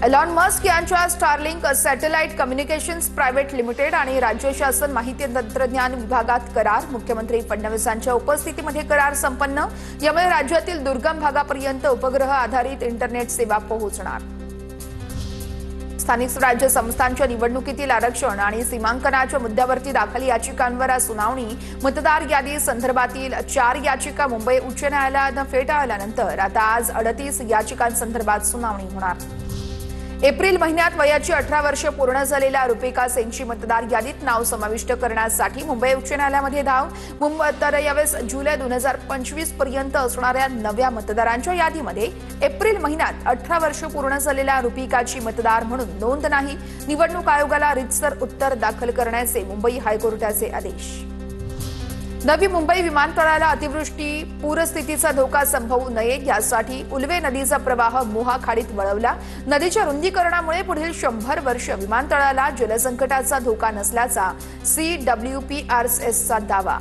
Elon Musk यांच्या Starlink satellite communications private limited आणि राज्य शासन माहिती तंत्रज्ञान विभागात करार। मुख्यमंत्री फडणवीसांच्या उपस्थितीमध्ये करार संपन्न। यामुळे राज्यातील दुर्गम भागापर्यंत उपग्रह आधारित इंटरनेट सेवा पोहोचणार। स्थानिक स्वराज्य संस्थांच्या निवडणुकीतील आरक्षण आणि सीमांकनाच्या मुद्द्यावरती दाखल याचिकांवर आज सुनावणी। मतदार यादी संदर्भातील 4 याचिका मुंबई उच्च न्यायालयाने फेटाळल्यानंतर आता आज 38 याचिकांसंदर्भात सुनावणी होणार। एप्रिल महिन्यात वयाची 18 वर्षे पूर्ण झालेल्या रुपिका सेनची मतदार यादीत नाव समाविष्ट करण्यासाठी मुंबई उच्च न्यायालयामध्ये धाव। तर यावेळेस जुलै 2025 पर्यंत असणाऱ्या नव्या मतदारांच्या यादीमध्ये एप्रिल महिन्यात 18 वर्षे पूर्ण झालेल्या रुपिकाची मतदार म्हणून नोंद नाही। निवडणूक आयोगाला रितसर उत्तर दाखल करण्याचे मुंबई हायकोर्टाचे आदेश। नवी मुंबई विमानतळाला अतिवृष्टी पूरस्थितीचा धोका संभवू नये यासाठी उल्वे नदीचा प्रवाह मोहा खाडीत वळवला। नदीच्या रुंदीकरणामुळे पुढील 100 वर्ष विमानतळाला जलसंकटाचा धोका नसल्याचा CWPRSचा दावा।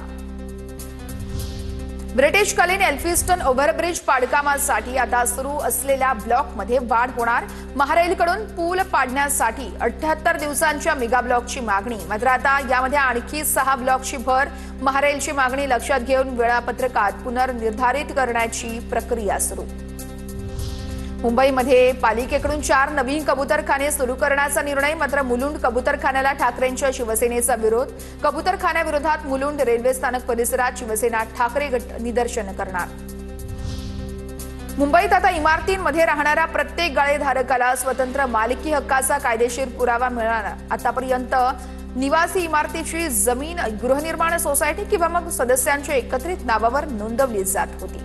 ब्रिटिशकालीन एल्फिस्टन ओव्हरब्रिज पाडकामासाठी आता सुरू असलेल्या ब्लॉकमध्ये वाढ होणार। महारेलकडून पूल पाडण्यासाठी 78 दिवसांच्या मेगा ब्लॉकची मागणी। मात्र आता यामध्ये आणखी 6 ब्लॉकची भर। महारेलची मागणी लक्षात घेऊन वेळापत्रकात पुनर्निर्धारित करण्याची प्रक्रिया सुरू। मुंबईमध्ये पालिकेकडून 4 नवीन कबूतरखाने सुरू करण्याचा निर्णय। मात्र मुलुंड कबूतरखान्याला ठाकरेंच्या शिवसेनेचा विरोध। कबूतरखान्याविरोधात मुलुंड रेल्वे स्थानक परिसरात शिवसेना ठाकरे गट निदर्शन करणार। मुंबईत आता इमारतींमध्ये राहणाऱ्या प्रत्येक गाळेधारकाला स्वतंत्र मालकी हक्काचा कायदेशीर पुरावा मिळणार। आतापर्यंत निवासी इमारतीची जमीन गृहनिर्माण सोसायटी किंवा मग सदस्यांच्या एकत्रित नावावर नोंदवली जात होती।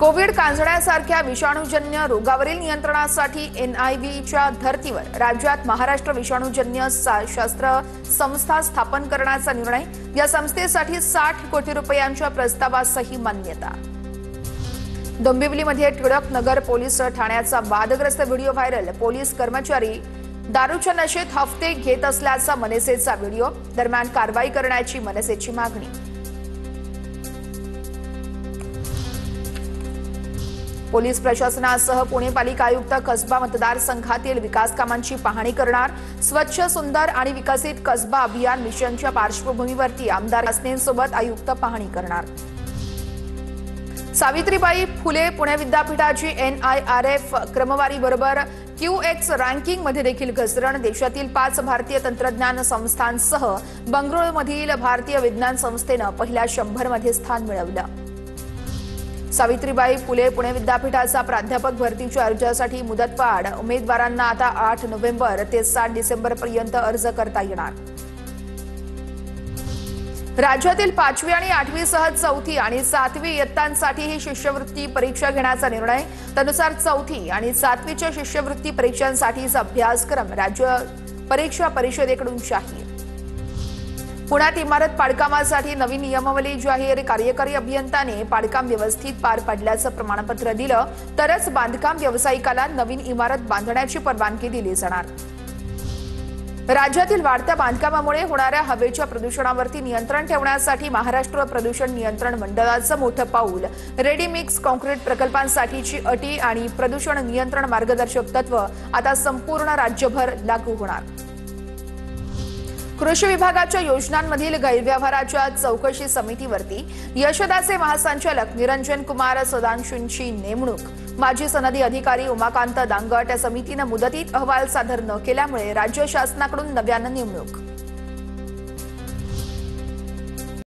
कोविड कांजण्यासारख्या विषाणूजन्य रोगावरील नियंत्रणासाठी NIVच्या धर्तीवर राज्यात महाराष्ट्र विषाणूजन्य शास्त्र संस्था स्थापन करण्याचा निर्णय। या संस्थेसाठी 60 कोटी रुपयांच्या प्रस्तावासही मान्यता। डोंबिवलीमध्ये टिळक नगर पोलीस ठाण्याचा वादग्रस्त व्हिडिओ व्हायरल। पोलीस कर्मचारी दारूच्या नशेत हफ्ते घेत असल्याचा मनसेचा व्हिडिओ। दरम्यान कारवाई करण्याची मनसेची मागणी। पोलीस प्रशासनासह पुणे पालिका आयुक्त कसबा मतदारसंघातील विकास कामांची पाहणी करणार। स्वच्छ सुंदर आणि विकसित कसबा अभियान मिशनच्या पार्श्वभूमीवरती आमदार असनेंसोबत आयुक्त पाहणी करणार। सावित्रीबाई फुले पुणे विद्यापीठाची NIRF क्रमवारीबरोबर QX रँकिंगमध्ये देखील घसरण। देशातील 5 भारतीय तंत्रज्ञान संस्थांसह बंगळुरूमधील भारतीय विज्ञान संस्थेनं पहिल्या 100 मध्ये स्थान मिळवलं। सावित्रीबाई फुले पुणे विद्यापीठाचा प्राध्यापक भरतीच्या अर्जासाठी मुदतवाढ। उमेदवारांना आता 8 नोव्हेंबर ते 7 डिसेंबर पर्यंत अर्ज करता येणार। राज्यातील 5वी आणि 8वी सह 4थी आणि 7वी इयत्तांसाठी ही शिष्यवृत्ती परीक्षा घेण्याचा निर्णय। त्यानुसार 4थी आणि 7वीच्या शिष्यवृत्ती परीक्षांसाठीचा अभ्यासक्रम राज्य परीक्षा परिषदेकडून जाहीर। पुण्यात इमारत पाडकामासाठी नवीन नियमावली जाहीर। कार्यकारी अभियंत्याने पाडकाम व्यवस्थित पार पाडल्याचं प्रमाणपत्र दिलं तरच बांधकाम व्यावसायिकाला नवीन इमारत बांधण्याची परवानगी दिली जाणार। राज्यातील वाढत्या बांधकामामुळे होणाऱ्या हवेच्या प्रदूषणावरती नियंत्रण ठेवण्यासाठी महाराष्ट्र प्रदूषण नियंत्रण मंडळाचं मोठं पाऊल। रेडी मिक्स कॉन्क्रीट प्रकल्पांसाठीची अटी आणि प्रदूषण नियंत्रण मार्गदर्शक तत्व आता संपूर्ण राज्यभर लागू होणार। कृषी विभागाच्या योजनांमधील गैरव्यवहाराच्या चौकशी समितीवरती यशदाचे महासंचालक निरंजन कुमार सदांशूंची नेमणूक। माजी सनदी अधिकारी उमाकांत दांगट या समितीनं मुदतीत अहवाल सादर न केल्यामुळे राज्य शासनाकडून नव्यानं नेमणूक।